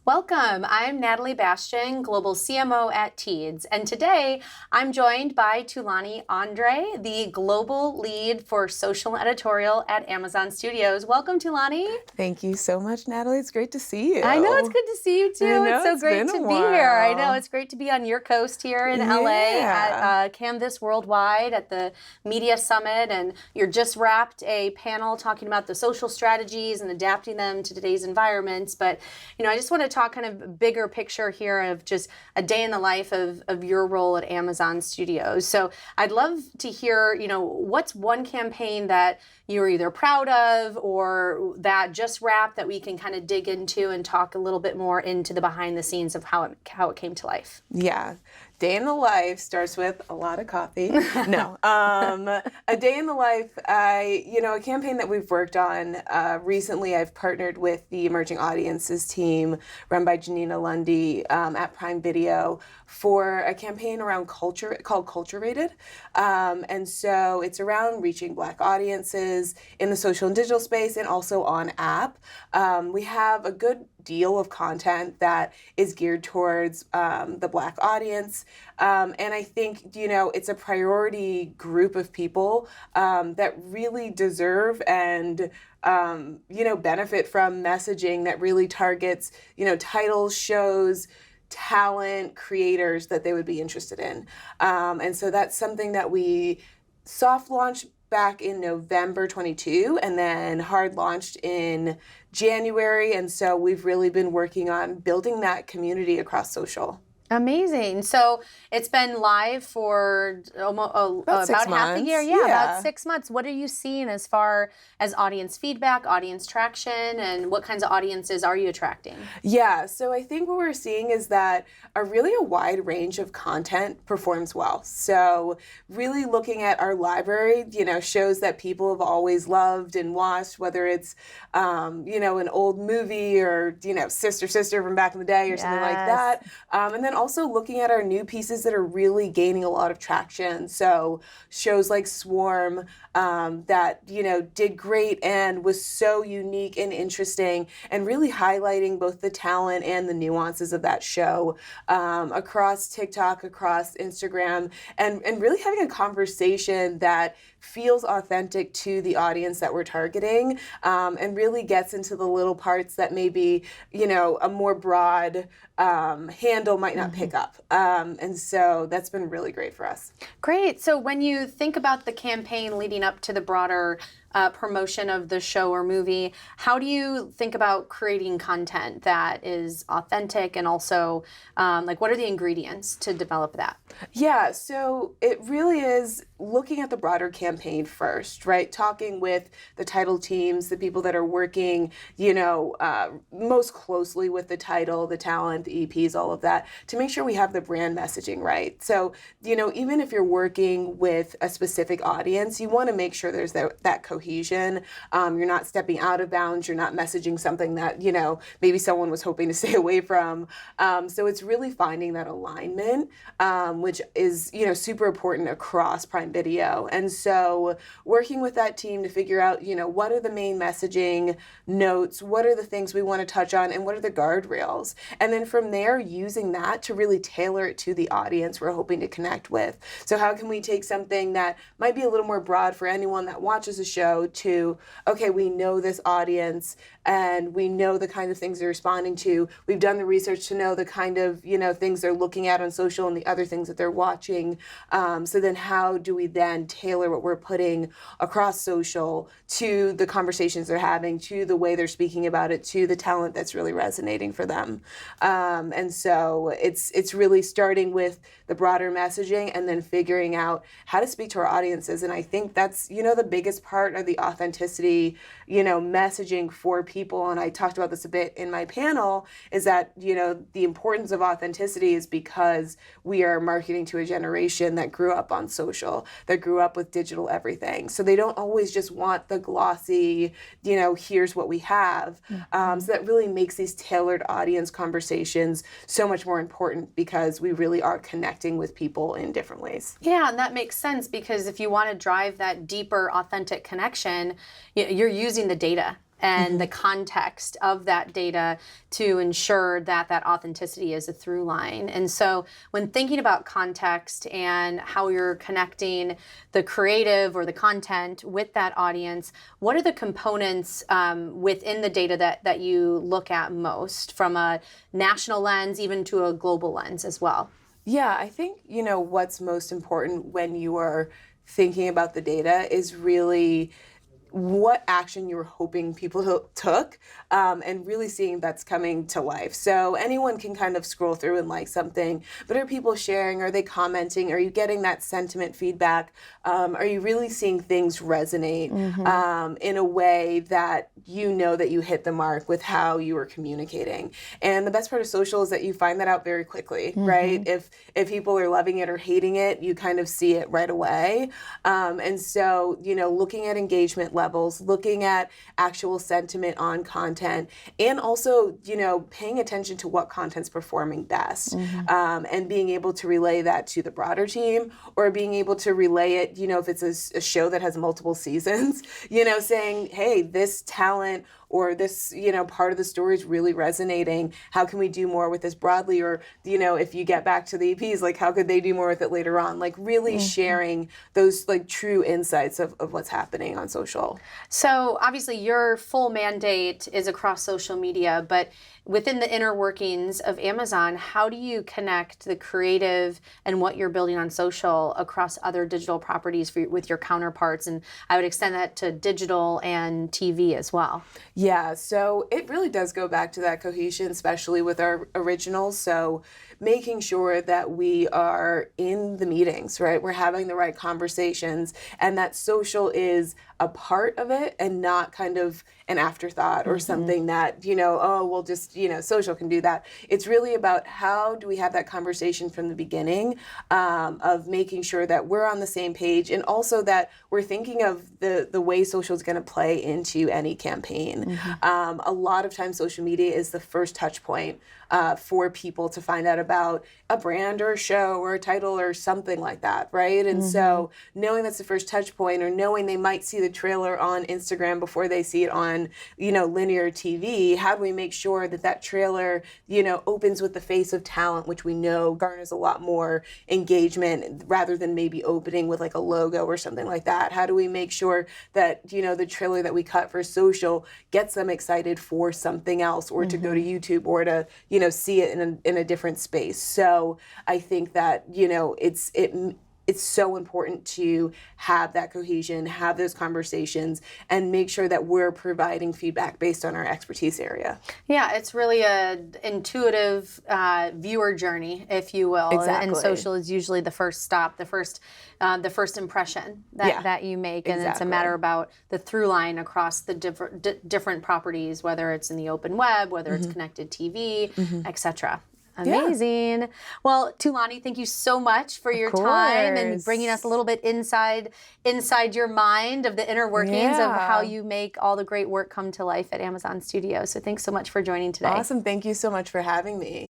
Welcome. I'm Natalie Bastian, Global CMO at Teads, and today I'm joined by Tulani Andre, the Global Lead for Social Editorial at Amazon Studios. Welcome, Tulani. Thank you so much, Natalie. It's great to see you. I know, it's good to see you too. I know, it's so it's great been to a be here. I know, while. it's great to be on your coast here in LA at Canvas Worldwide at the Media Summit, and you're just wrapped a panel talking about the social strategies and adapting them to today's environments. But, I just want to talk kind of bigger picture here of just a day in the life of your role at Amazon Studios. So I'd love to hear, what's one campaign that you're either proud of or that just wrapped that we can kind of dig into and talk a little bit more into the behind the scenes of how it came to life. Yeah. Day in the life starts with a lot of coffee. No, a day in the life, a campaign that we've worked on recently. I've partnered with the Emerging Audiences team run by Janina Lundy at Prime Video for a campaign around culture called Culture Rated. And so it's around reaching Black audiences in the social and digital space and also on app. We have a good deal of content that is geared towards the Black audience. And I think, it's a priority group of people that really deserve and benefit from messaging that really targets, titles, shows, talent, creators that they would be interested in. And so that's something that we soft launched back in November 22 and then hard launched in January. And so we've really been working on building that community across social. Amazing. So it's been live for almost about half a year. Yeah, about 6 months. What are you seeing as far as audience feedback, audience traction, and what kinds of audiences are you attracting? Yeah, so I think what we're seeing is that a wide range of content performs well. So really looking at our library, shows that people have always loved and watched, whether it's, an old movie or, Sister from back in the day or something like that. And then also looking at our new pieces that are really gaining a lot of traction. So shows like Swarm that, did great and was so unique and interesting and really highlighting both the talent and the nuances of that show across TikTok, across Instagram, and really having a conversation that feels authentic to the audience that we're targeting and really gets into the little parts that maybe, a more broad handle might not pick up. And so that's been really great for us. Great. So when you think about the campaign leading up to the broader promotion of the show or movie, how do you think about creating content that is authentic and also what are the ingredients to develop that? Yeah, so it really is looking at the broader campaign first, right? Talking with the title teams, the people that are working, most closely with the title, the talent, the EPs, all of that, to make sure we have the brand messaging right. So, even if you're working with a specific audience, you want to make sure there's that cohesion. You're not stepping out of bounds. You're not messaging something that, maybe someone was hoping to stay away from. So it's really finding that alignment, which is, super important across Prime Video. And so working with that team to figure out, what are the main messaging notes, what are the things we want to touch on, and what are the guardrails? And then from there, using that to really tailor it to the audience we're hoping to connect with. So how can we take something that might be a little more broad for anyone that watches a show to, okay, we know this audience and we know the kind of things they're responding to. We've done the research to know the kind of, things they're looking at on social and the other things that they're watching. So then how do we then tailor what we're putting across social to the conversations they're having, to the way they're speaking about it, to the talent that's really resonating for them. And so it's really starting with the broader messaging and then figuring out how to speak to our audiences. And I think that's, the biggest part of the authenticity, messaging for people. And I talked about this a bit in my panel, is that, the importance of authenticity is because we are marketing to a generation that grew up on social, that grew up with digital everything. So they don't always just want the glossy, here's what we have. So that really makes these tailored audience conversations so much more important because we really are connecting with people in different ways. Yeah, and that makes sense because if you want to drive that deeper, authentic connection, you're using the data and the context of that data to ensure that that authenticity is a through line. And so when thinking about context and how you're connecting the creative or the content with that audience, what are the components within the data that you look at most from a national lens, even to a global lens as well? Yeah, I think, what's most important when you are thinking about the data is really what action you were hoping people took, and really seeing that's coming to life. So anyone can kind of scroll through and like something, but are people sharing? Are they commenting? Are you getting that sentiment feedback? Are you really seeing things resonate in a way that that you hit the mark with how you were communicating? And the best part of social is that you find that out very quickly, right? If people are loving it or hating it, you kind of see it right away. And so, looking at engagement levels, looking at actual sentiment on content, and also, paying attention to what content's performing best, and being able to relay that to the broader team, or being able to relay it, if it's a show that has multiple seasons, saying, hey, this talent or this, part of the story is really resonating. How can we do more with this broadly? Or, if you get back to the EPs, like how could they do more with it later on? Like really sharing those like true insights of what's happening on social. So obviously your full mandate is across social media, but within the inner workings of Amazon, how do you connect the creative and what you're building on social across other digital properties with your counterparts? And I would extend that to digital and TV as well. Yeah, so it really does go back to that cohesion, especially with our originals. So making sure that we are in the meetings, right? We're having the right conversations, and that social is a part of it and not kind of an afterthought or something that, we'll just, social can do that. It's really about how do we have that conversation from the beginning, of making sure that we're on the same page, and also that we're thinking of the way social is going to play into any campaign. A lot of times social media is the first touch point for people to find out about a brand or a show or a title or something like that, right? And so knowing that's the first touch point, or knowing they might see the trailer on Instagram before they see it on, linear TV, how do we make sure that that trailer, opens with the face of talent, which we know garners a lot more engagement rather than maybe opening with like a logo or something like that? How do we make sure that, the trailer that we cut for social gets them excited for something else, or to go to YouTube, or to, see it in a different space? So I think that, it's so important to have that cohesion, have those conversations, and make sure that we're providing feedback based on our expertise area. Yeah, it's really a intuitive viewer journey, if you will. Exactly. And social is usually the first stop, the first impression that you make, and it's a matter about the through line across the different properties, whether it's in the open web, whether it's connected TV, etc. Amazing. Yeah. Well, Tulani, thank you so much for your time and bringing us a little bit inside your mind of the inner workings of how you make all the great work come to life at Amazon Studios. So thanks so much for joining today. Awesome. Thank you so much for having me.